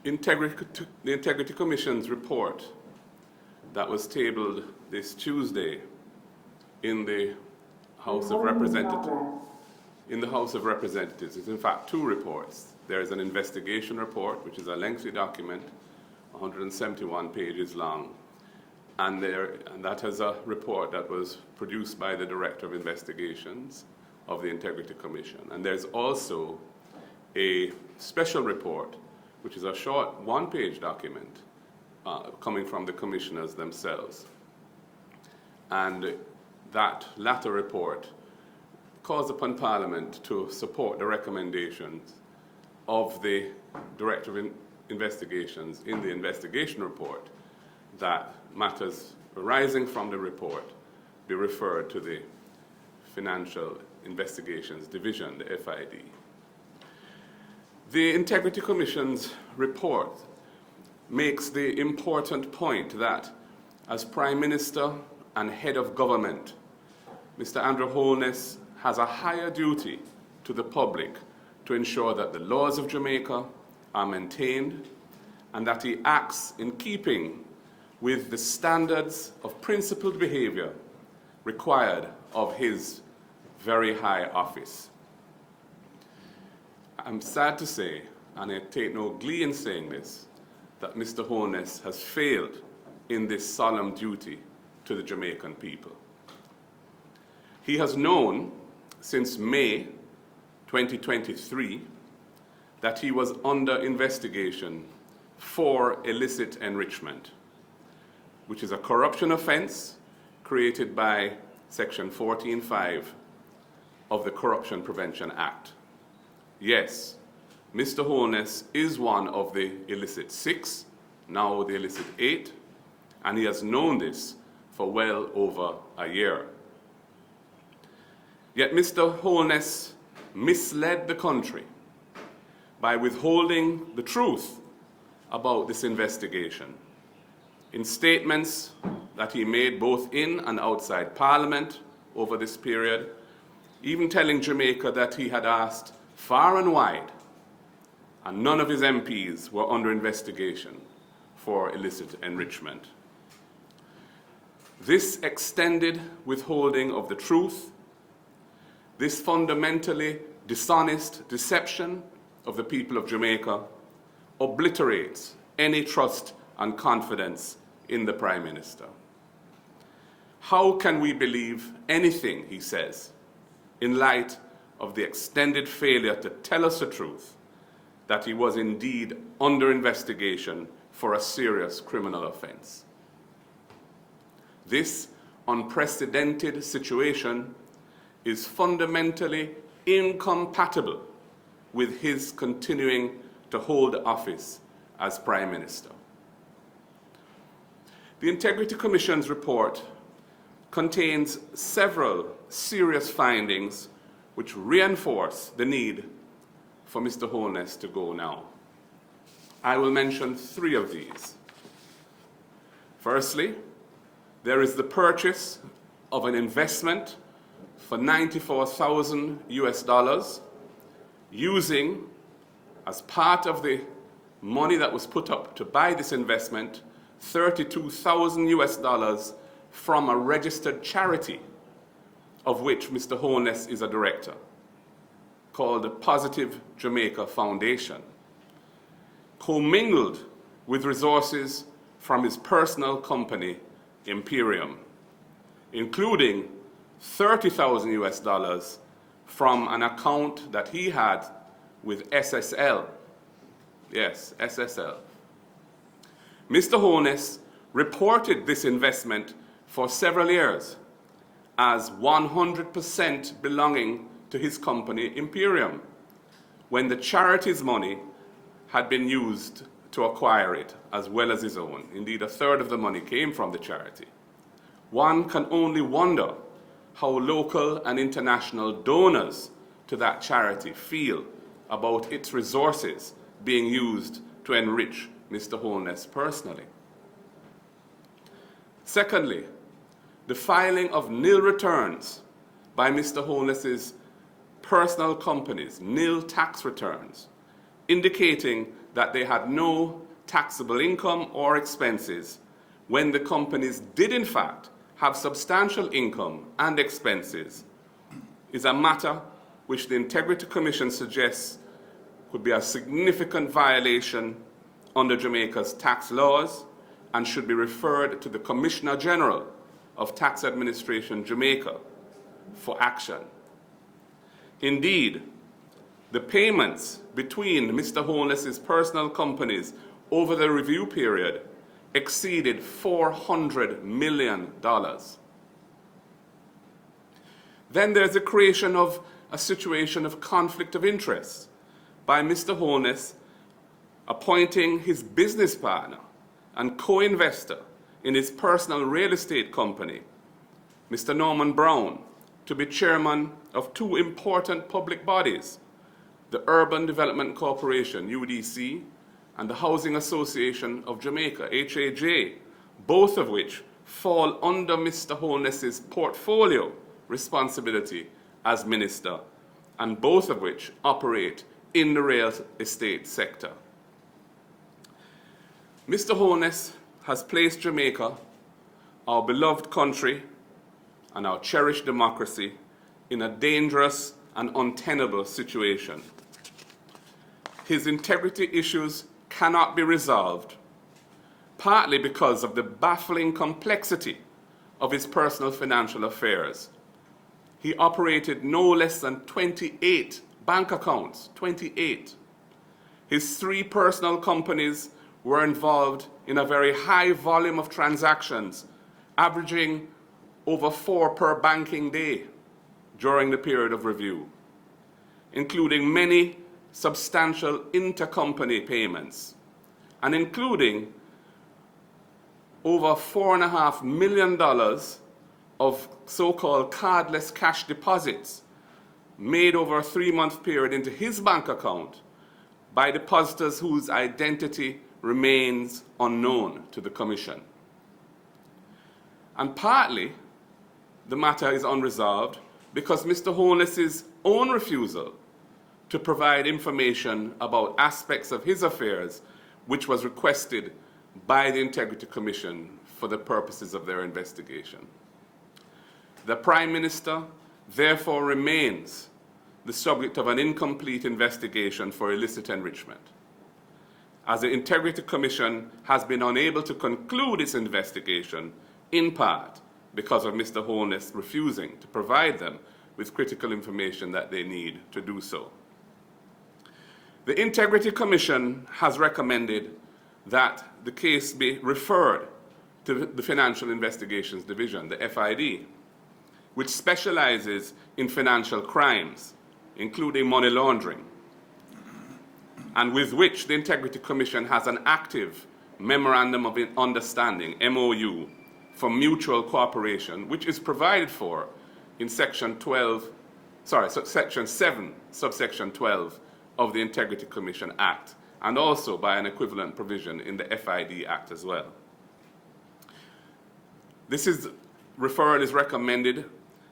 The Integrity Commission's report that was tabled this Tuesday in the House of Representatives. In the House of Representatives, it's in fact two reports. There is an investigation report, which is a lengthy document, 171 pages long, and that has a report that was produced by the Director of Investigations of the Integrity Commission. And there's also a special report, which is a short one-page document coming from the commissioners themselves. And that latter report calls upon Parliament to support the recommendations of the Director of Investigations in the investigation report, that matters arising from the report be referred to the Financial Investigations Division, the FID. The Integrity Commission's report makes the important point that as Prime Minister and Head of Government, Mr. Andrew Holness has a higher duty to the public to ensure that the laws of Jamaica are maintained and that he acts in keeping with the standards of principled behavior required of his very high office. I'm sad to say, and I take no glee in saying this, that Mr. Holness has failed in this solemn duty to the Jamaican people. He has known since May 2023 that he was under investigation for illicit enrichment, which is a corruption offense created by Section 14(5) of the Corruption Prevention Act. Yes, Mr. Holness is one of the illicit 6, now the illicit 8, and he has known this for well over a year. Yet Mr. Holness misled the country by withholding the truth about this investigation in statements that he made both in and outside Parliament over this period, even telling Jamaica that he had asked far and wide, and none of his MPs were under investigation for illicit enrichment. This extended withholding of the truth, this fundamentally dishonest deception of the people of Jamaica, obliterates any trust and confidence in the Prime Minister. How can we believe anything he says in light of the extended failure to tell us the truth that he was indeed under investigation for a serious criminal offense? This unprecedented situation is fundamentally incompatible with his continuing to hold office as Prime Minister. The Integrity Commission's report contains several serious findings which reinforce the need for Mr. Holness to go now. I will mention 3 of these. Firstly, there is the purchase of an investment for $94,000 US, using, as part of the money that was put up to buy this investment, $32,000 US from a registered charity of which Mr. Holness is a director, called the Positive Jamaica Foundation, commingled with resources from his personal company, Imperium, including $30,000 US from an account that he had with SSL. Yes, SSL. Mr. Holness reported this investment for several years as 100% belonging to his company, Imperium, when the charity's money had been used to acquire it, as well as his own. Indeed, a third of the money came from the charity. One can only wonder how local and international donors to that charity feel about its resources being used to enrich Mr. Holness personally. Secondly, the filing of nil returns by Mr. Holness's personal companies, nil tax returns, indicating that they had no taxable income or expenses when the companies did in fact have substantial income and expenses is a matter which the Integrity Commission suggests could be a significant violation under Jamaica's tax laws and should be referred to the Commissioner General of Tax Administration, Jamaica, for action. Indeed, the payments between Mr. HOLNESS's personal companies over the review period exceeded $400 million. Then there's the creation of a situation of conflict of interest by Mr. HOLNESS appointing his business partner and co-investor in his personal real estate company, Mr. Norman Brown, to be chairman of two important public bodies, the Urban Development Corporation, UDC, and the Housing Association of Jamaica, HAJ, both of which fall under Mr. HOLNESS's portfolio responsibility as minister, and both of which operate in the real estate sector. Mr. HOLNESS has placed Jamaica, our beloved country and our cherished democracy, in a dangerous and untenable situation. His integrity issues cannot be resolved, partly because of the baffling complexity of his personal financial affairs. He operated no less than 28 bank accounts, 28. His 3 personal companies were involved in a very high volume of transactions, averaging over 4 per banking day during the period of review, including many substantial intercompany payments, and including over $4.5 million of so-called cardless cash deposits made over a 3-month period into his bank account by depositors whose identity remains unknown to the Commission. And partly, the matter is unresolved because Mr. HOLNESS's own refusal to provide information about aspects of his affairs which was requested by the Integrity Commission for the purposes of their investigation. The Prime Minister therefore remains the subject of an incomplete investigation for illicit enrichment, as the Integrity Commission has been unable to conclude its investigation in part because of Mr. HOLNESS refusing to provide them with critical information that they need to do so. The Integrity Commission has recommended that the case be referred to the Financial Investigations Division, the FID, which specializes in financial crimes, including money laundering, and with which the Integrity Commission has an active Memorandum of Understanding, MOU, for mutual cooperation, which is provided for in Section 7, subsection 12 of the Integrity Commission Act, and also by an equivalent provision in the FID Act as well. This is recommended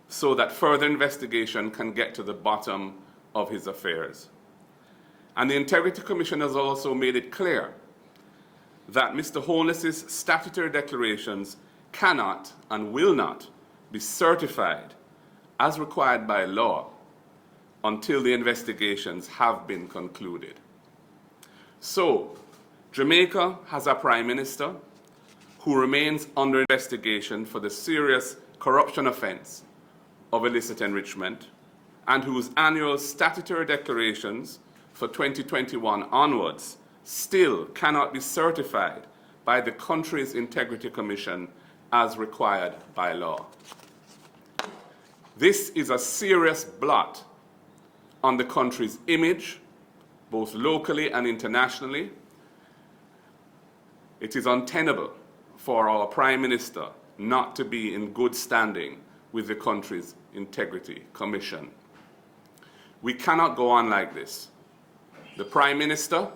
so that further investigation can get to the bottom of his affairs. And the Integrity Commission has also made it clear that Mr. HOLNESS's statutory declarations cannot and will not be certified as required by law until the investigations have been concluded. So, Jamaica has a Prime Minister who remains under investigation for the serious corruption offense of illicit enrichment, and whose annual statutory declarations for 2021 onwards still cannot be certified by the country's Integrity Commission as required by law. This is a serious blot on the country's image, both locally and internationally. It is untenable for our Prime Minister not to be in good standing with the country's Integrity Commission. We cannot go on like this. The Prime Minister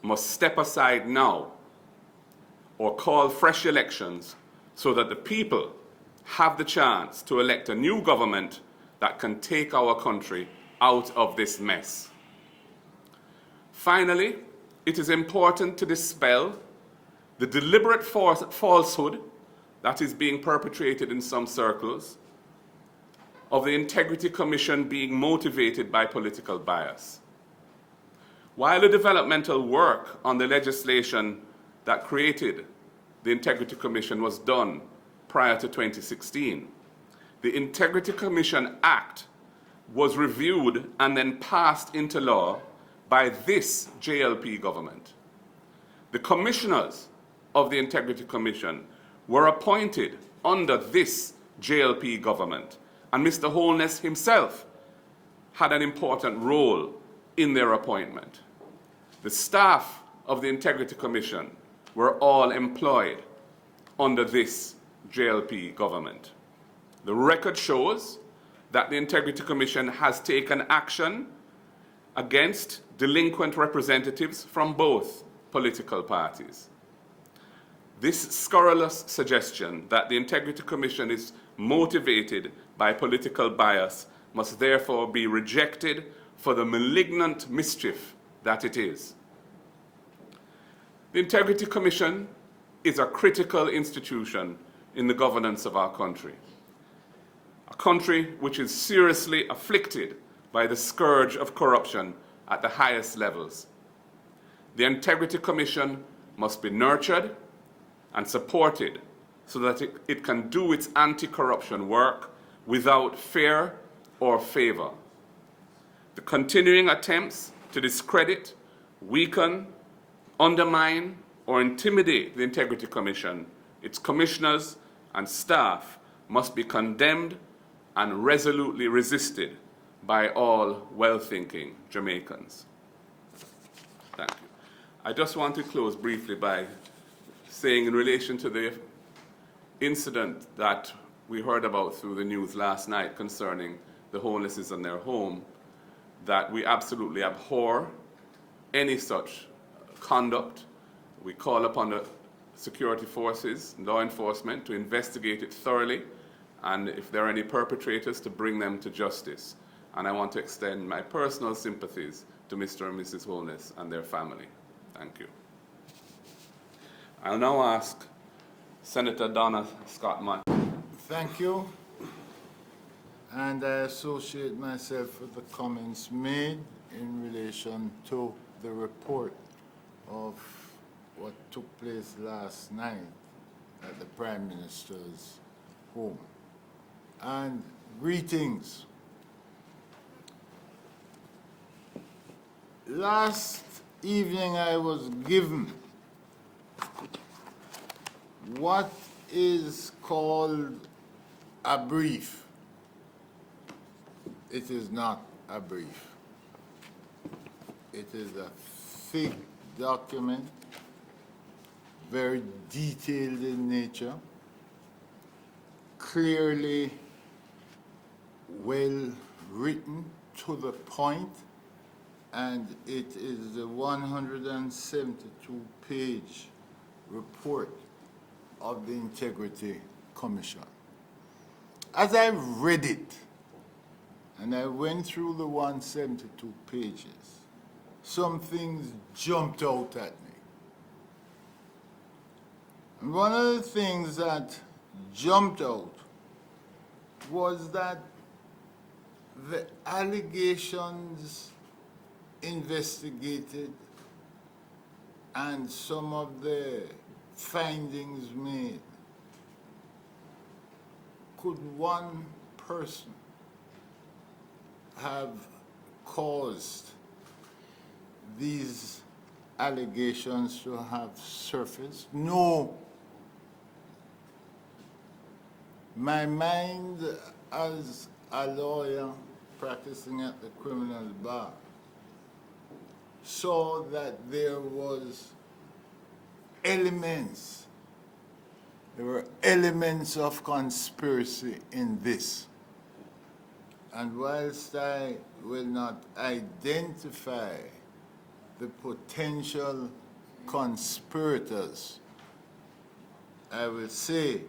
must step aside now or call fresh elections so that the people have the chance to elect a new government that can take our country out of this mess. Finally, it is important to dispel the deliberate falsehood that is being perpetrated in some circles of the Integrity Commission being motivated by political bias. While the developmental work on the legislation that created the Integrity Commission was done prior to 2016, the Integrity Commission Act was reviewed and then passed into law by this JLP government. The commissioners of the Integrity Commission were appointed under this JLP government, and Mr. HOLNESS himself had an important role in their appointment. The staff of the Integrity Commission were all employed under this JLP government. The record shows that the Integrity Commission has taken action against delinquent representatives from both political parties. This scurrilous suggestion that the Integrity Commission is motivated by political bias must therefore be rejected for the malignant mischief that it is. The Integrity Commission is a critical institution in the governance of our country, a country which is seriously afflicted by the scourge of corruption at the highest levels. The Integrity Commission must be nurtured and supported so that it can do its anti-corruption work without fear or favor. The continuing attempts to discredit, weaken, undermine, or intimidate the Integrity Commission, its commissioners and staff must be condemned and resolutely resisted by all well-thinking Jamaicans. Thank you. I just want to close briefly by saying, in relation to the incident that we heard about through the news last night concerning the homeless in their home, that we absolutely abhor any such conduct. We call upon the security forces, law enforcement, to investigate it thoroughly, and if there are any perpetrators, to bring them to justice. And I want to extend my personal sympathies to Mr. and Mrs. HOLNESS and their family. Thank you. I'll now ask Senator Donna Scott-Mann. Thank you. And I associate myself with the comments made in relation to the report of what took place last night at the Prime Minister's home. And greetings. Last evening I was given what is called a brief. It is not a brief. It is a thick document, very detailed in nature, clearly well written to the point, and it is the 172-page report of the Integrity Commission. As I read it, and I went through the 172 pages, some things jumped out at me. And one of the things that jumped out was that the allegations investigated and some of the findings made, could one person have caused these allegations to have surfaced? No. My mind as a lawyer practicing at the criminal bar saw that there were elements of conspiracy in this. And whilst I will not identify the potential conspirators, I will say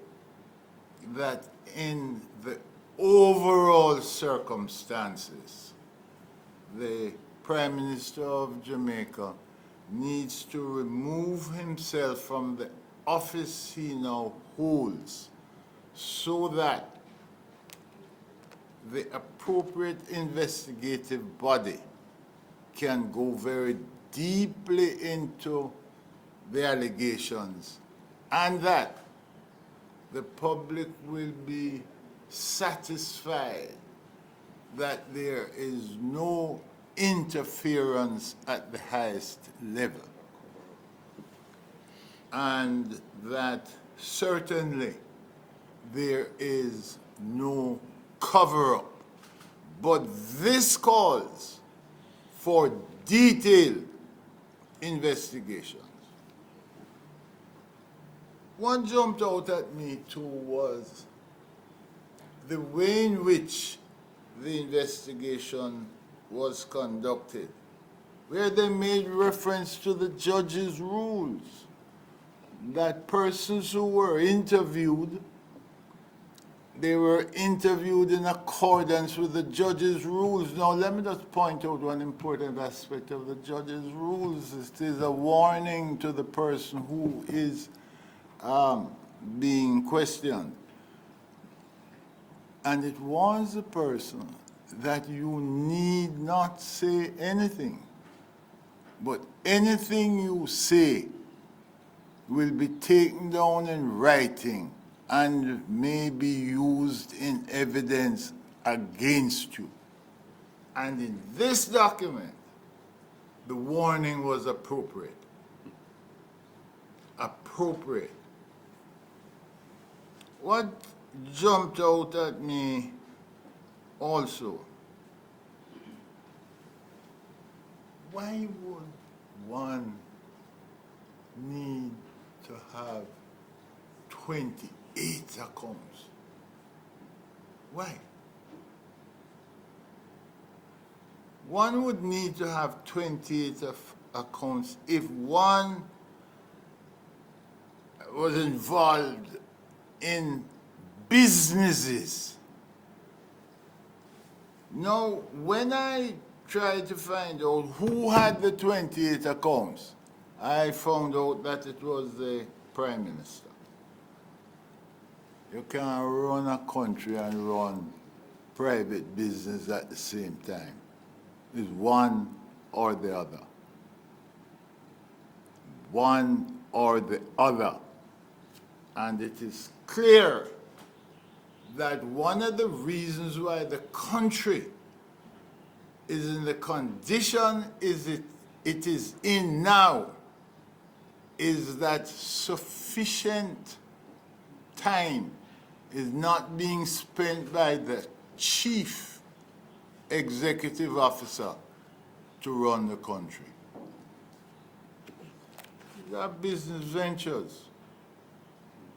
that in the overall circumstances, the Prime Minister of Jamaica needs to remove himself from the office he now holds so that the appropriate investigative body can go very deeply into the allegations, and that the public will be satisfied that there is no interference at the highest level, and that certainly there is no cover-up. But this calls for detailed investigations. What jumped out at me too was the way in which the investigation was conducted, where they made reference to the judge's rules, that persons who were interviewed, they were interviewed in accordance with the judge's rules. Now, let me just point out one important aspect of the judge's rules. It is a warning to the person who is being questioned. And it warns the person that you need not say anything, but anything you say will be taken down in writing and may be used in evidence against you. And in this document, the warning was appropriate. Appropriate. What jumped out at me also, why would one need to have 28 accounts? Why? One would need to have 28 accounts if one was involved in businesses. Now, when I tried to find out who had the 28 accounts, I found out that it was the Prime Minister. You can't run a country and run private business at the same time. It's one or the other. One or the other. And it is clear that one of the reasons why the country is in the condition it is in now is that sufficient time is not being spent by the chief executive officer to run the country. These are business ventures.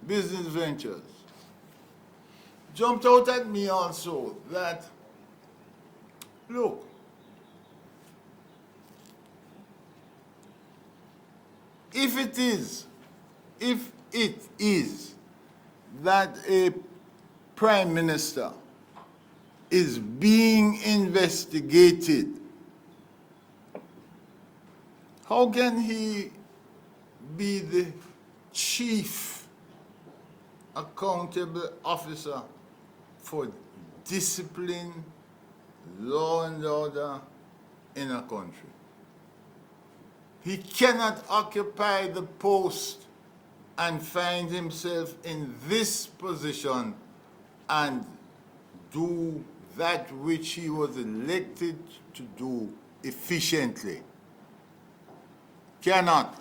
Business ventures. Jumped out at me also that, look, if it is that a prime minister is being investigated, how can he be the chief accountable officer for discipline, law and order in a country? He cannot occupy the post and find himself in this position and do that which he was elected to do efficiently. Cannot.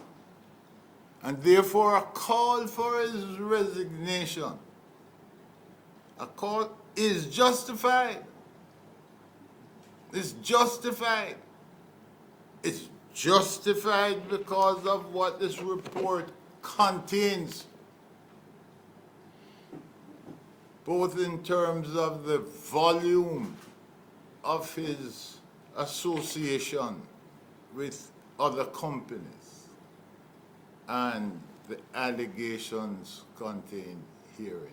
And therefore a call for his resignation, a call is justified. It's justified. It's justified because of what this report contains, both in terms of the volume of his association with other companies and the allegations contained herein.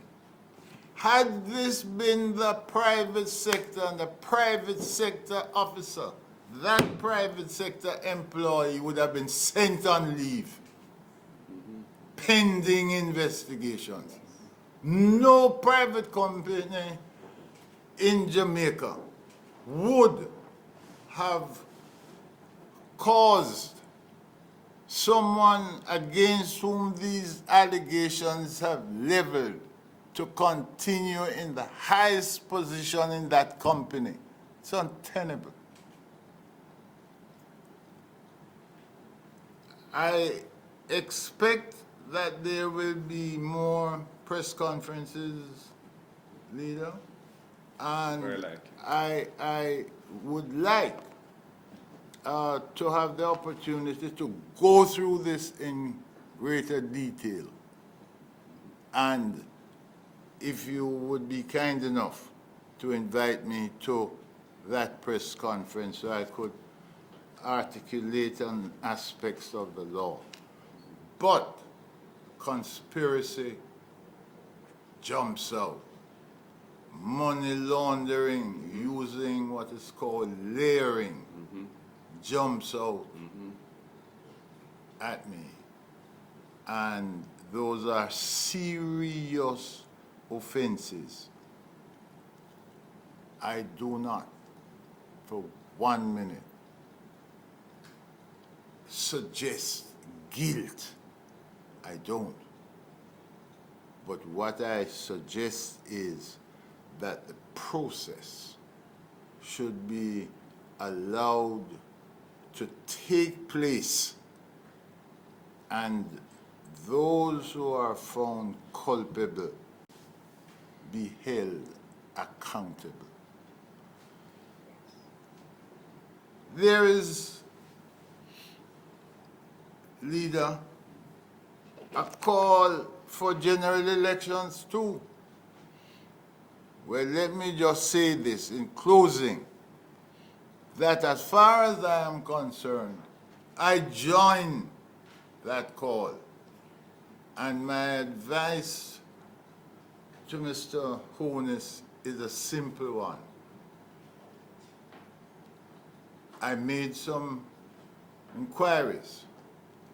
Had this been the private sector and the private sector officer that private sector employee would have been sent on leave pending investigations. No private company in Jamaica would have caused someone against whom these allegations have leveled to continue in the highest position in that company. It's untenable. I expect that there will be more press conferences, leader, and Very likely. I would like to have the opportunity to go through this in greater detail. And if you would be kind enough to invite me to that press conference so I could articulate on aspects of the law. But conspiracy jumps out. Money laundering using what is called layering jumps out at me. And those are serious offenses. I do not, for 1 minute, suggest guilt. I don't. But what I suggest is that the process should be allowed to take place, and those who are found culpable be held accountable. There is, leader, a call for general elections too. Well, let me just say this in closing, that as far as I am concerned, I join that call. And my advice to Mr. HOLNESS is a simple one. I made some inquiries,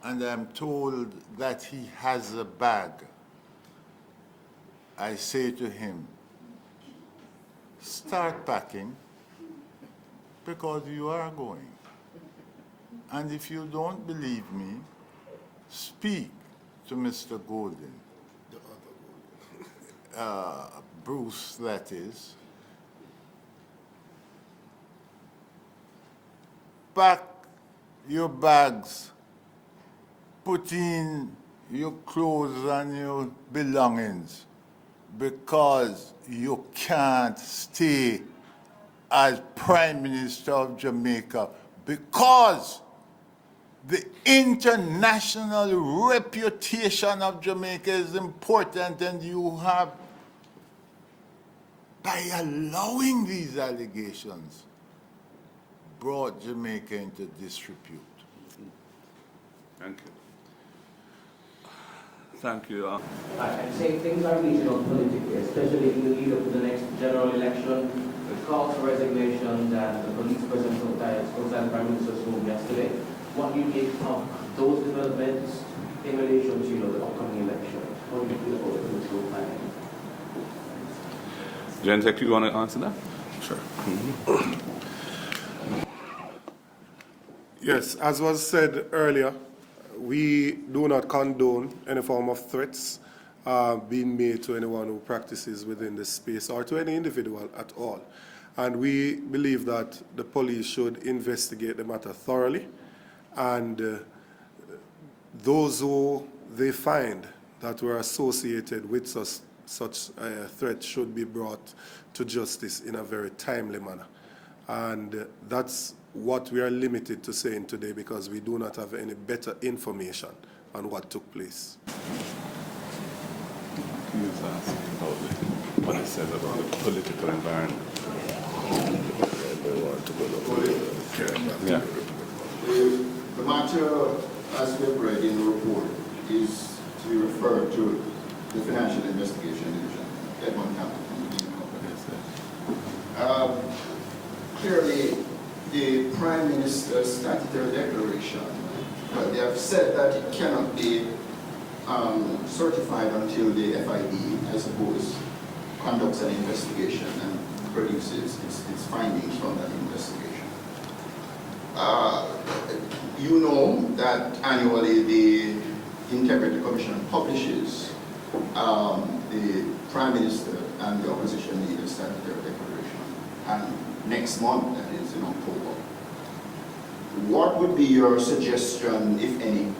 and I'm told that he has a bag. I say to him, start packing, because you are going. And if you don't believe me, speak to Mr. Golden, Bruce, that is. Pack your bags, put in your clothes and your belongings, because you can't stay as Prime Minister of Jamaica, because the international reputation of Jamaica is important, and you have, by allowing these allegations, brought Jamaica into disrepute. Thank you. Thank you. I'm saying things are heating up politically, especially in the lead up to the next general election. The call for resignation that the police presence outside the Prime Minister's home yesterday. What do you make of those developments in relation to the upcoming election? How do you feel about the political climate? Jensek, you want to answer that? Sure. Yes, as was said earlier, we do not condone any form of threats being made to anyone who practices within this space or to any individual at all. And we believe that the police should investigate the matter thoroughly, and those who they find that were associated with such threats should be brought to justice in a very timely manner. And that's what we are limited to saying today, because we do not have any better information on what took place. He was asking about what it says about the political environment. Yeah. The matter, as we have read in the report, is to be referred to the Financial Investigation Division, Edmond Capital. Clearly, the Prime Minister's statutory declaration, but they have said that it cannot be certified until the FID, I suppose, conducts an investigation and produces its findings from that investigation. You know that annually the Integrity Commission publishes the Prime Minister and the opposition leader's statutory declaration, and next month, that is in October. What would be your suggestion, if any,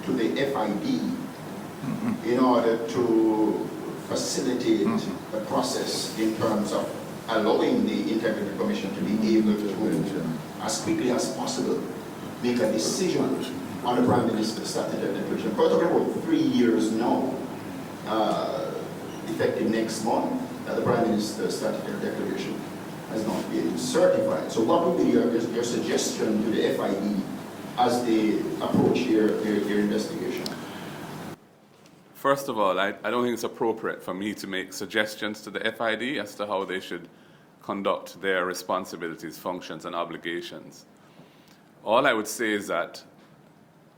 to the FID in order to facilitate the process in terms of allowing the Integrity Commission to be able to, as quickly as possible, make a decision on the Prime Minister's statutory declaration? We're talking about 3 years now, effective next month, that the Prime Minister's statutory declaration has not been certified. So what would be your suggestion to the FID as they approach their investigation? First of all, I don't think it's appropriate for me to make suggestions to the FID as to how they should conduct their responsibilities, functions, and obligations. All I would say is that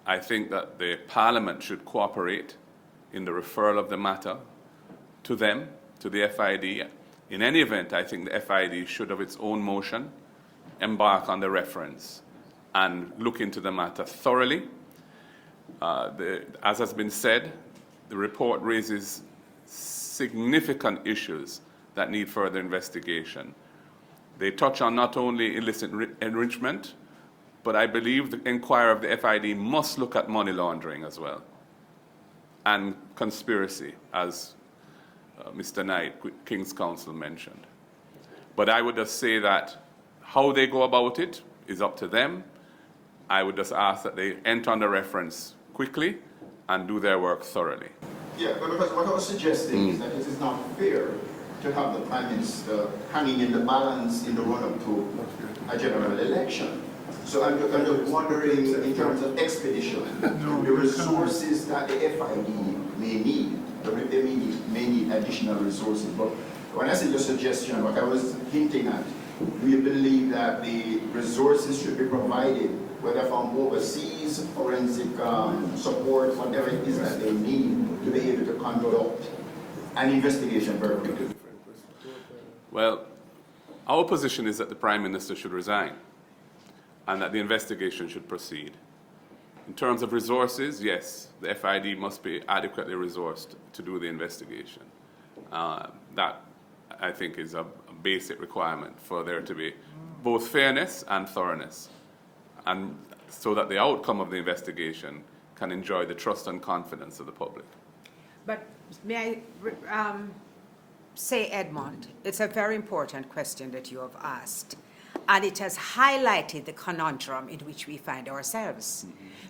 I think that the Parliament should cooperate in the referral of the matter to them, to the FID. In any event, I think the FID should, of its own motion, embark on the reference and look into the matter thoroughly. As has been said, the report raises significant issues that need further investigation. They touch on not only illicit enrichment, but I believe the inquiry of the FID must look at money laundering as well, and conspiracy, as Mr. Knight, King's Counsel, mentioned. But I would just say that how they go about it is up to them. I would just ask that they enter on the reference quickly and do their work thoroughly. Yeah, but because what I was suggesting is that it is not fair to have the Prime Minister hanging in the balance in the run-up to a general election. So I'm just wondering, in terms of expedition, the resources that the FID may need, they may need additional resources. But when I say your suggestion, what I was hinting at, we believe that the resources should be provided, whether from overseas, forensic support, whatever it is that they need to be able to conduct an investigation very quickly. Well, our position is that the Prime Minister should resign and that the investigation should proceed. In terms of resources, yes, the FID must be adequately resourced to do the investigation. That, I think, is a basic requirement for there to be both fairness and thoroughness, and so that the outcome of the investigation can enjoy the trust and confidence of the public. But may I say, Edmond, it's a very important question that you have asked. And it has highlighted the conundrum in which we find ourselves,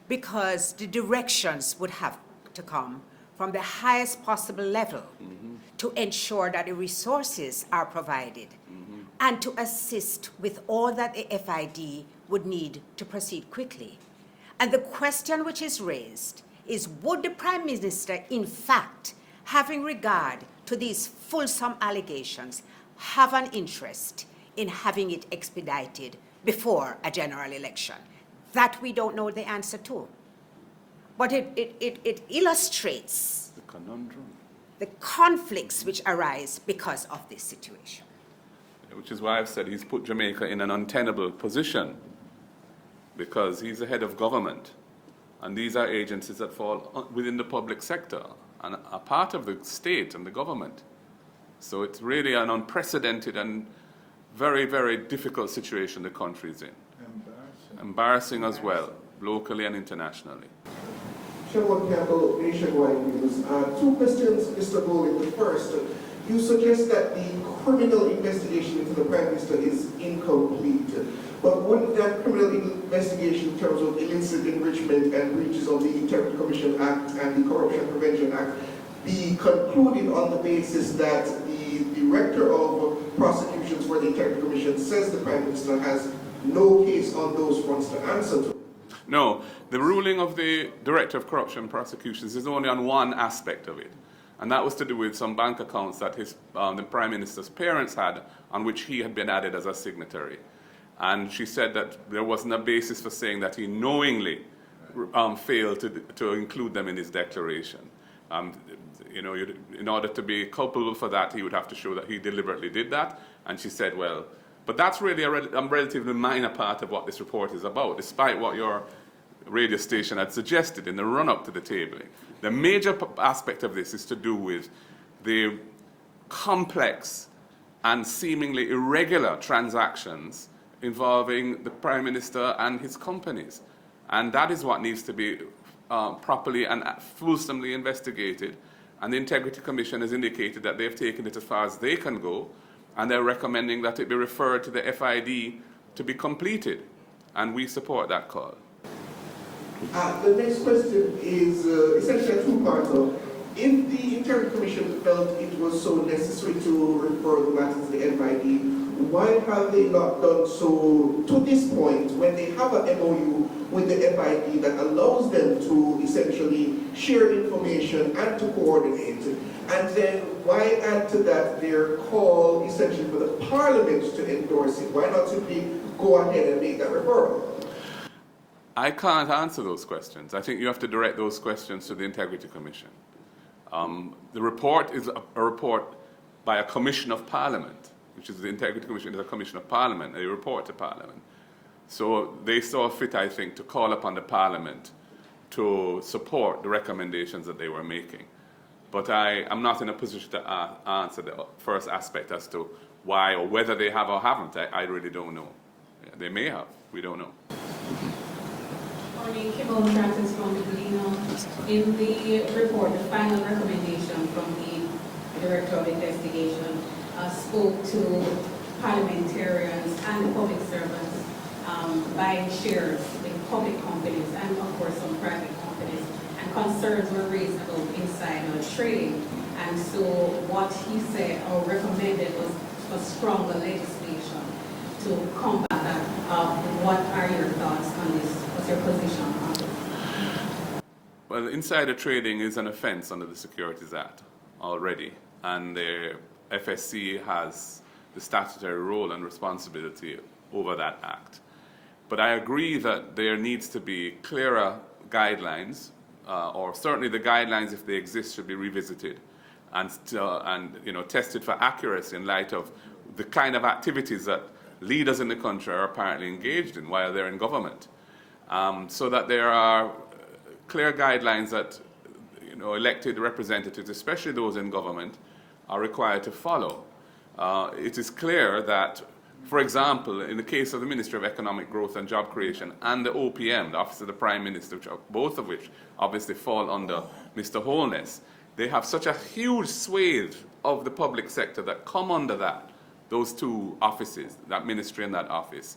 because the directions would have to come from the highest possible level to ensure that the resources are provided and to assist with all that the FID would need to proceed quickly. And the question which is raised is, would the Prime Minister, in fact, having regard to these fulsome allegations, have an interest in having it expedited before a general election? That we don't know the answer to. But it illustrates The conundrum. the conflicts which arise because of this situation. Which is why I've said he's put Jamaica in an untenable position, because he's the head of government, and these are agencies that fall within the public sector and are part of the state and the government. So it's really an unprecedented and very, very difficult situation the country is in. Embarrassing as well, locally and internationally. Sherwood Campbell, Nationwide News. Two questions, Mr. Bowling. The first, you suggest that the criminal investigation into the Prime Minister is incomplete. But wouldn't that criminal investigation in terms of illicit enrichment and breaches of the Integrity Commission Act and the Corruption Prevention Act be concluded on the basis that the Director of Prosecutions for the Integrity Commission says the Prime Minister has no case on those fronts to answer to? No, the ruling of the Director of Corruption and Prosecutions is only on one aspect of it, and that was to do with some bank accounts that the Prime Minister's parents had, on which he had been added as a signatory. And she said that there wasn't a basis for saying that he knowingly failed to include them in his declaration. You know, in order to be culpable for that, he would have to show that he deliberately did that. And she said, well, but that's really a relatively minor part of what this report is about, despite what your radio station had suggested in the run-up to the tabling. The major aspect of this is to do with the complex and seemingly irregular transactions involving the Prime Minister and his companies. And that is what needs to be properly and fulsomely investigated. And the Integrity Commission has indicated that they've taken it as far as they can go, and they're recommending that it be referred to the FID to be completed. And we support that call. The next question is essentially a two-parter. If the Integrity Commission felt it was so necessary to refer the matter to the FID, why have they not done so to this point when they have a MOU with the FID that allows them to essentially share information and to coordinate? And then why add to that their call essentially for the Parliament to endorse it? Why not simply go ahead and make that referral? I can't answer those questions. I think you have to direct those questions to the Integrity Commission. The report is a report by a Commission of Parliament, which is the Integrity Commission is a Commission of Parliament. They report to Parliament. So they saw fit, I think, to call upon the Parliament to support the recommendations that they were making. But I'm not in a position to answer the first aspect as to why or whether they have or haven't. I really don't know. Yeah, they may have. We don't know. Morning, Kim Francis from the Galino. In the report, the final recommendation from the Director of Investigation spoke to parliamentarians and public servants buying shares in public companies and, of course, some private companies. And concerns were raised about insider trading. And so what he said or recommended was for stronger legislation to combat that. What are your thoughts on this? What's your position on this? Well, insider trading is an offense under the Securities Act already, and the FSC has the statutory role and responsibility over that act. But I agree that there needs to be clearer guidelines, or certainly the guidelines, if they exist, should be revisited and tested for accuracy in light of the kind of activities that leaders in the country are apparently engaged in while they're in government, so that there are clear guidelines that elected representatives, especially those in government, are required to follow. It is clear that, for example, in the case of the Ministry of Economic Growth and Job Creation and the OPM, the Office of the Prime Minister, both of which obviously fall under Mr. Holness, they have such a huge swathe of the public sector that come under those two offices, that ministry and that office.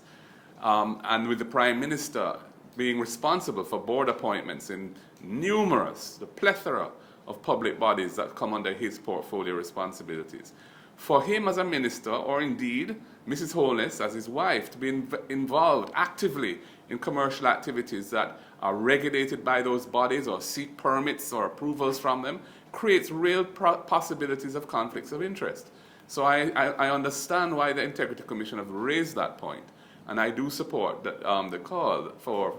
And with the Prime Minister being responsible for board appointments in the plethora of public bodies that come under his portfolio responsibilities. For him as a minister, or indeed Mrs. Holness as his wife, to be involved actively in commercial activities that are regulated by those bodies or seek permits or approvals from them, creates real possibilities of conflicts of interest. So I understand why the Integrity Commission have raised that point, and I do support the call for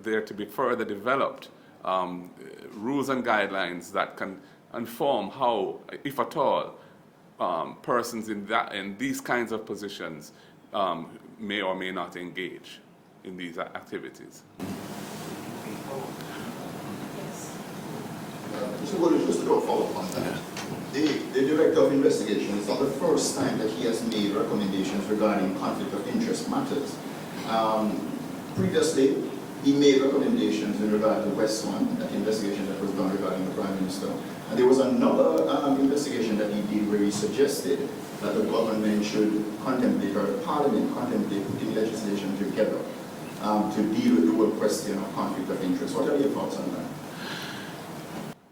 there to be further developed rules and guidelines that can inform how, if at all, persons in these kinds of positions may or may not engage in these activities. Mr. Williams, just to do a follow-up on that. The Director of Investigation, it's not the first time that he has made recommendations regarding conflict of interest matters. Previously, he made recommendations in regard to West One, that investigation that was done regarding the Prime Minister. And there was another investigation that he did where he suggested that the government should contemplate, or the Parliament contemplate, putting legislation together to deal with the whole question of conflict of interest. What are your thoughts on that?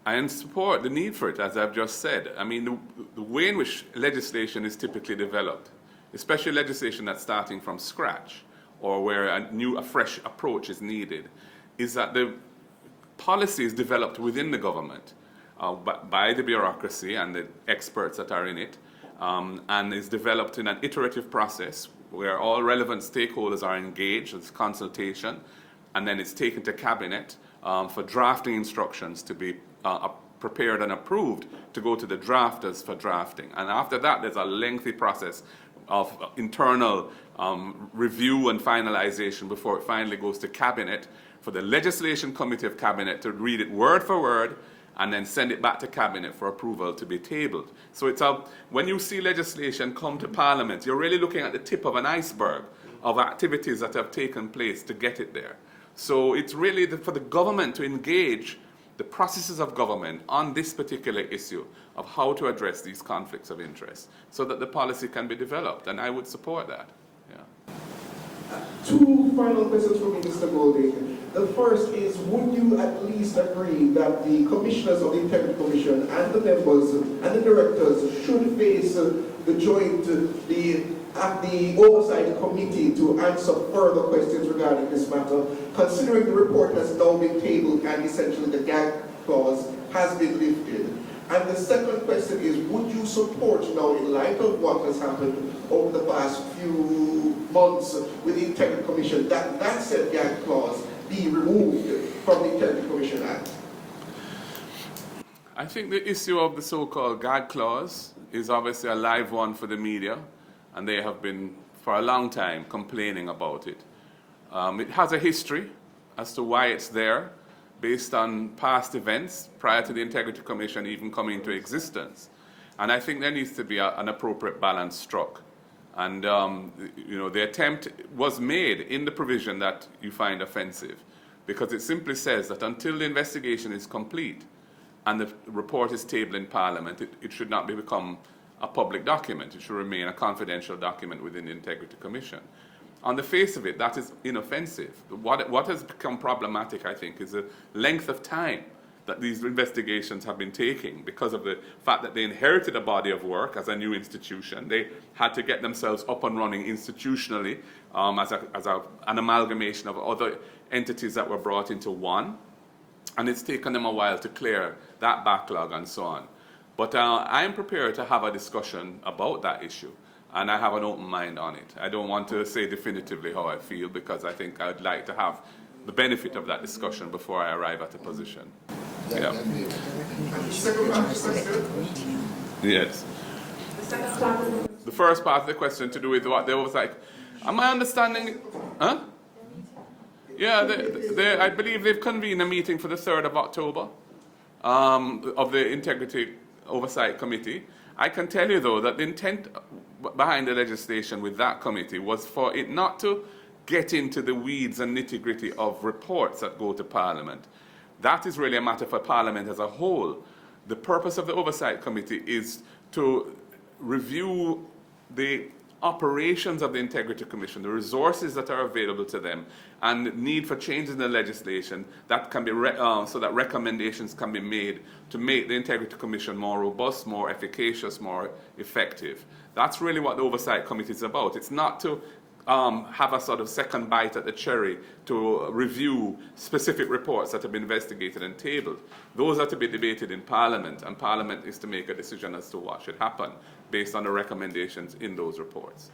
I support the need for it, as I've just said. I mean, the way in which legislation is typically developed, especially legislation that's starting from scratch, or where a fresh approach is needed, is that the policy is developed within the government by the bureaucracy and the experts that are in it, and is developed in an iterative process where all relevant stakeholders are engaged, it's consultation, and then it's taken to cabinet for drafting instructions to be prepared and approved to go to the drafters for drafting. And after that, there's a lengthy process of internal review and finalization before it finally goes to cabinet for the legislation committee of cabinet to read it word for word and then send it back to cabinet for approval to be tabled. So it's when you see legislation come to parliament, you're really looking at the tip of an iceberg of activities that have taken place to get it there. So it's really for the government to engage the processes of government on this particular issue of how to address these conflicts of interest so that the policy can be developed, and I would support that. Yeah. Two final questions from me, Mr. Golding. The first is, would you at least agree that the commissioners of the Integrity Commission and the members and the directors should face the oversight committee to answer further questions regarding this matter, considering the report has now been tabled and essentially the gag clause has been lifted? And the second question is, would you support now, in light of what has happened over the past few months with the Integrity Commission, that said gag clause be removed from the Integrity Commission Act? I think the issue of the so-called gag clause is obviously a live one for the media, and they have been for a long time complaining about it. It has a history as to why it's there, based on past events prior to the Integrity Commission even coming into existence. And I think there needs to be an appropriate balance struck. And the attempt was made in the provision that you find offensive, because it simply says that until the investigation is complete and the report is tabled in Parliament, it should not become a public document. It should remain a confidential document within the Integrity Commission. On the face of it, that is inoffensive. What has become problematic, I think, is the length of time that these investigations have been taking because of the fact that they inherited a body of work as a new institution. They had to get themselves up and running institutionally as an amalgamation of other entities that were brought into one. And it's taken them a while to clear that backlog and so on. But I am prepared to have a discussion about that issue, and I have an open mind on it. I don't want to say definitively how I feel, because I think I'd like to have the benefit of that discussion before I arrive at a position. Yeah. Yes. The first part of the question to do with what they was like, am I understanding? Huh? Yeah, I believe they've convened a meeting for the 3rd of October of the Integrity Oversight Committee. I can tell you, though, that the intent behind the legislation with that committee was for it not to get into the weeds and nitty-gritty of reports that go to Parliament. That is really a matter for Parliament as a whole. The purpose of the Oversight Committee is to review the operations of the Integrity Commission, the resources that are available to them, and need for changes in the legislation that can be so that recommendations can be made to make the Integrity Commission more robust, more efficacious, more effective. That's really what the Oversight Committee is about. It's not to have a sort of second bite at the cherry to review specific reports that have been investigated and tabled. Those are to be debated in Parliament, and Parliament is to make a decision as to what should happen based on the recommendations in those reports.